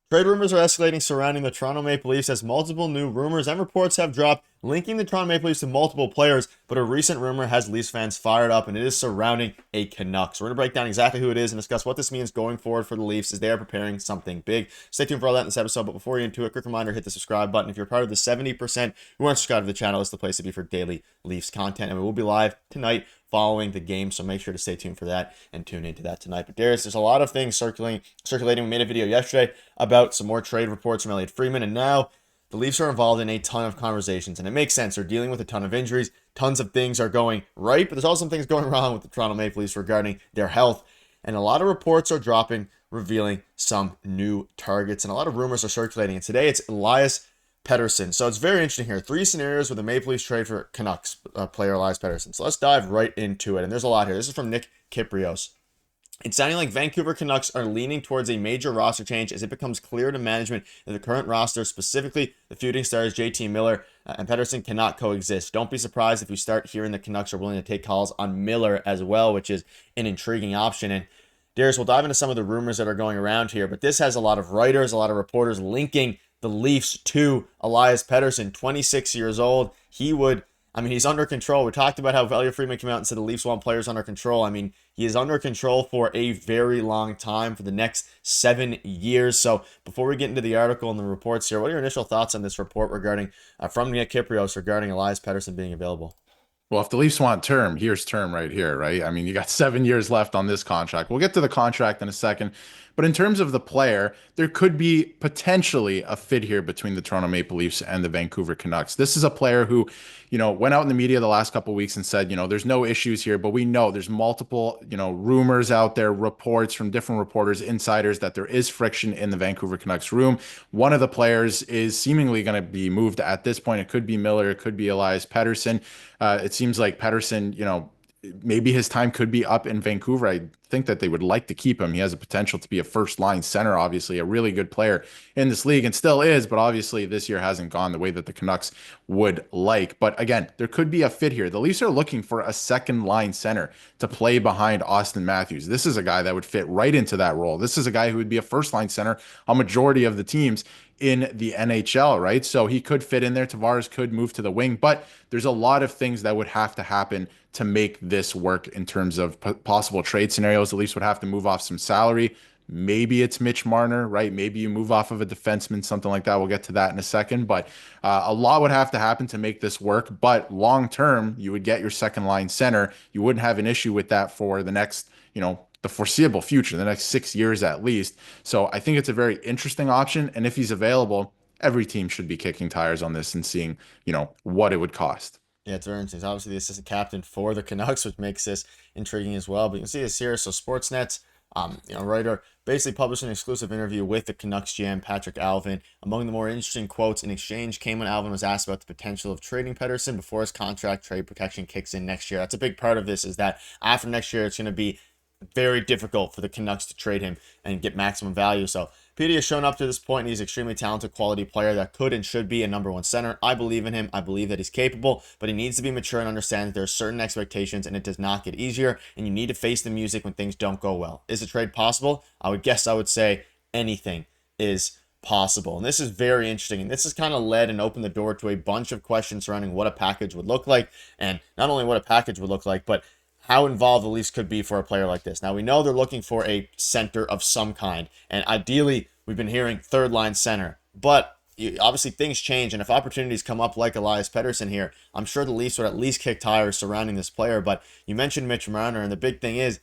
Trade rumors are escalating surrounding the Toronto Maple Leafs as multiple new rumors and reports have dropped linking the Toronto Maple Leafs to multiple players, but a recent rumor has Leafs fans fired up and it is surrounding a Canucks. We're going to break down exactly who it is and discuss what this means going forward for the Leafs as they are preparing something big. Stay tuned for all that in this episode, but before we get into it, quick reminder, hit the subscribe button. If you're part of the 70% who aren't subscribed to the channel, it's the place to be for daily Leafs content, and we will be live tonight following the game, so make sure to stay tuned for that and tune into that tonight. But Darius, there's a lot of things circulating. We made a video yesterday about some more trade reports from Elliot Friedman, and now the Leafs are involved in a ton of conversations, and it makes sense. They're dealing with a ton of injuries. Tons of things are going right, but there's also some things going wrong with the Toronto Maple Leafs regarding their health, and a lot of reports are dropping, revealing some new targets, and a lot of rumors are circulating. And today it's Elias Pettersson. So it's very interesting here. 3 scenarios with the Maple Leafs trade for Canucks player Elias Pettersson. So let's dive right into it. And there's a lot here. This is from Nick Kyprios. It's sounding like Vancouver Canucks are leaning towards a major roster change as it becomes clear to management that the current roster, specifically the feuding stars JT Miller and Pettersson, cannot coexist. Don't be surprised if we start hearing the Canucks are willing to take calls on Miller as well, which is an intriguing option. And Darius, we'll dive into some of the rumors that are going around here, but this has a lot of writers, a lot of reporters linking the Leafs to Elias Pettersson, 26 years old. He's under control. We talked about how Elliot Friedman came out and said the Leafs want players under control. I mean, he is under control for a very long time, for the next 7 years. So before we get into the article and the reports here, what are your initial thoughts on this report regarding, from Nick Kyprios regarding Elias Pettersson being available? Well, if the Leafs want term, here's term right here, right? I mean, you got 7 years left on this contract. We'll get to the contract in a second. But in terms of the player, there could be potentially a fit here between the Toronto Maple Leafs and the Vancouver Canucks. This is a player who, went out in the media the last couple of weeks and said, there's no issues here, but we know there's multiple, rumors out there, reports from different reporters, insiders, that there is friction in the Vancouver Canucks room. One of the players is seemingly going to be moved at this point. It could be Miller, it could be Elias Pettersson. It seems like Pettersson, maybe his time could be up in Vancouver. I think that they would like to keep him. He has a potential to be a first line center, obviously, a really good player in this league and still is, but obviously this year hasn't gone the way that the Canucks would like. But again, there could be a fit here. The Leafs are looking for a second line center to play behind Austin Matthews. This is a guy that would fit right into that role. This is a guy who would be a first line center on majority of the teams in the NHL, right? So he could fit in there. Tavares could move to the wing, but there's a lot of things that would have to happen to make this work in terms of possible trade scenarios. The Leafs would have to move off some salary. Maybe it's Mitch Marner, right? Maybe you move off of a defenseman, something like that. We'll get to that in a second, but a lot would have to happen to make this work. But long term, you would get your second line center. You wouldn't have an issue with that for the next, the foreseeable future, the next 6 years at least. So I think it's a very interesting option. And if he's available, every team should be kicking tires on this and seeing, what it would cost. Yeah, it's very interesting. He's obviously the assistant captain for the Canucks, which makes this intriguing as well. But you can see this here. So Sportsnet's writer basically published an exclusive interview with the Canucks GM Patrick Alvin. Among the more interesting quotes in exchange came when Alvin was asked about the potential of trading Pettersson before his contract trade protection kicks in next year. That's a big part of this, is that after next year, it's going to be very difficult for the Canucks to trade him and get maximum value. So Petey has shown up to this point, and he's an extremely talented quality player that could and should be a number one center. I believe in him. I believe that he's capable, but he needs to be mature and understand that there are certain expectations, and it does not get easier, and you need to face the music when things don't go well. Is a trade possible? I would say anything is possible. And this is very interesting, and this has kind of led and opened the door to a bunch of questions surrounding what a package would look like, and not only what a package would look like, but how involved the Leafs could be for a player like this. Now, we know they're looking for a center of some kind, and ideally, we've been hearing third line center, but obviously things change, and if opportunities come up like Elias Pettersson here, I'm sure the Leafs would at least kick tires surrounding this player. But you mentioned Mitch Marner, and the big thing is,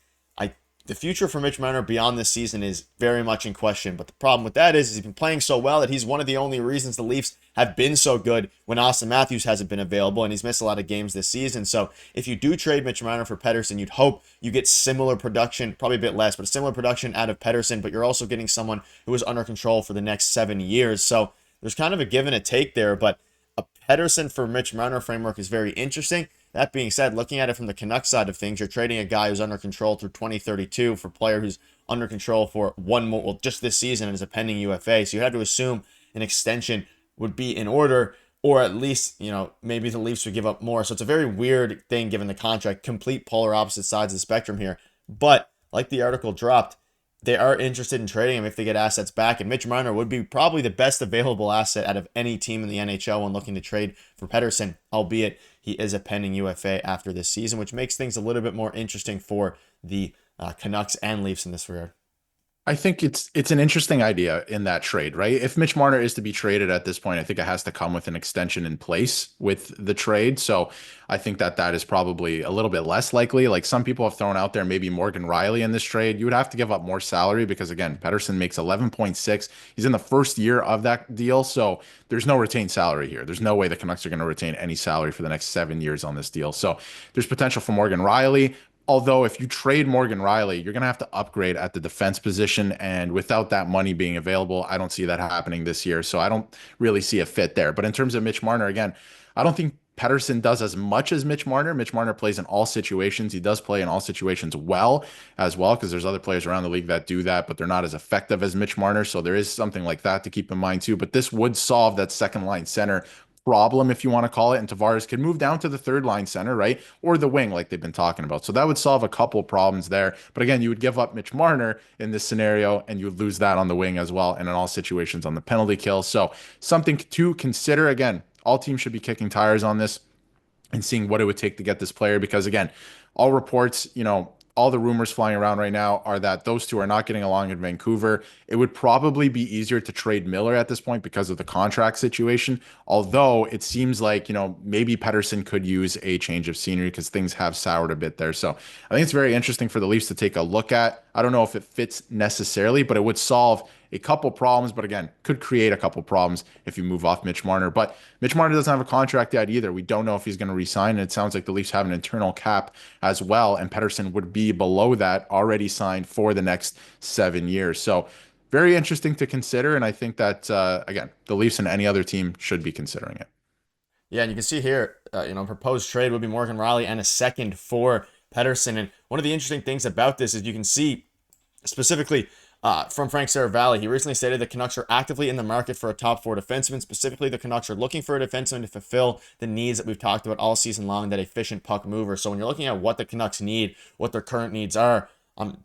the future for Mitch Marner beyond this season is very much in question. But the problem with that is he's been playing so well that he's one of the only reasons the Leafs have been so good when Austin Matthews hasn't been available, and he's missed a lot of games this season. So if you do trade Mitch Marner for Pettersson, you'd hope you get similar production, probably a bit less, but similar production out of Pettersson, but you're also getting someone who is under control for the next 7 years. So there's kind of a give and a take there, but a Pettersson for Mitch Marner framework is very interesting. That being said, looking at it from the Canucks side of things, you're trading a guy who's under control through 2032 for a player who's under control for one more, well, just this season and is a pending UFA. So you have to assume an extension would be in order, or at least, maybe the Leafs would give up more. So it's a very weird thing given the contract, complete polar opposite sides of the spectrum here. But like the article dropped, they are interested in trading him if they get assets back. And Mitch Marner would be probably the best available asset out of any team in the NHL when looking to trade for Pettersson, albeit he is a pending UFA after this season, which makes things a little bit more interesting for the Canucks and Leafs in this regard. I think it's an interesting idea in that trade, right? If Mitch Marner is to be traded at this point, I think it has to come with an extension in place with the trade. So I think that is probably a little bit less likely. Like some people have thrown out there, maybe Morgan Rielly in this trade. You would have to give up more salary because again, Pettersson makes 11.6. He's in the first year of that deal, so there's no retained salary here. There's no way the Canucks are going to retain any salary for the next 7 years on this deal. So there's potential for Morgan Rielly. Although if you trade Morgan Rielly, you're going to have to upgrade at the defense position. And without that money being available, I don't see that happening this year. So I don't really see a fit there. But in terms of Mitch Marner, again, I don't think Pettersson does as much as Mitch Marner. Mitch Marner plays in all situations. He does play in all situations well as well, because there's other players around the league that do that, but they're not as effective as Mitch Marner. So there is something like that to keep in mind too. But this would solve that second line center problem, if you want to call it, and Tavares could move down to the third line center, right? Or the wing, like they've been talking about. So that would solve a couple problems there. But again, you would give up Mitch Marner in this scenario, and you would lose that on the wing as well, and in all situations on the penalty kill. So something to consider. Again, all teams should be kicking tires on this and seeing what it would take to get this player, because again, all reports, all the rumors flying around right now are that those two are not getting along in Vancouver. It would probably be easier to trade Miller at this point because of the contract situation. Although it seems like, maybe Pettersson could use a change of scenery because things have soured a bit there. So I think it's very interesting for the Leafs to take a look at. I don't know if it fits necessarily, but it would solve a couple problems, but again, could create a couple problems if you move off Mitch Marner. But Mitch Marner doesn't have a contract yet either. We don't know if he's going to resign, and it sounds like the Leafs have an internal cap as well, and Pettersson would be below that, already signed for the next 7 years. So very interesting to consider, and I think that, again, the Leafs and any other team should be considering it. Yeah, and you can see here, proposed trade would be Morgan Rielly and a second for Pettersson. And one of the interesting things about this is you can see specifically from Frank Saravalli, he recently stated the Canucks are actively in the market for a top four defenseman. Specifically, the Canucks are looking for a defenseman to fulfill the needs that we've talked about all season long, that efficient puck mover. So when you're looking at what the Canucks need, what their current needs are,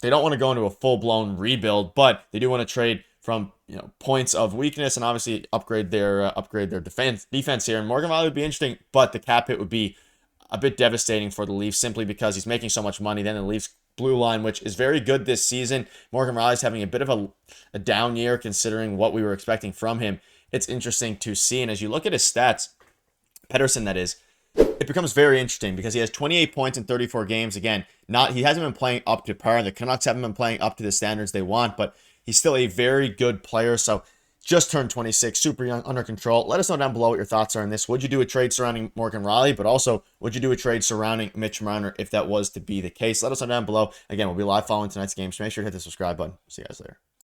they don't want to go into a full-blown rebuild, but they do want to trade from points of weakness and obviously upgrade their defense here. And Morgan Rielly would be interesting, but the cap hit would be a bit devastating for the Leafs simply because he's making so much money. Then the Leafs blue line, which is very good this season. Morgan Rielly's having a bit of a down year considering what we were expecting from him. It's interesting to see. And as you look at his stats, Pettersson that is, it becomes very interesting because he has 28 points in 34 games. Again, he hasn't been playing up to par. The Canucks haven't been playing up to the standards they want, but he's still a very good player. So just turned 26, super young, under control. Let us know down below what your thoughts are on this. Would you do a trade surrounding Morgan Rielly, but also would you do a trade surrounding Mitch Marner if that was to be the case? Let us know down below. Again, we'll be live following tonight's game, so make sure to hit the subscribe button. See you guys later.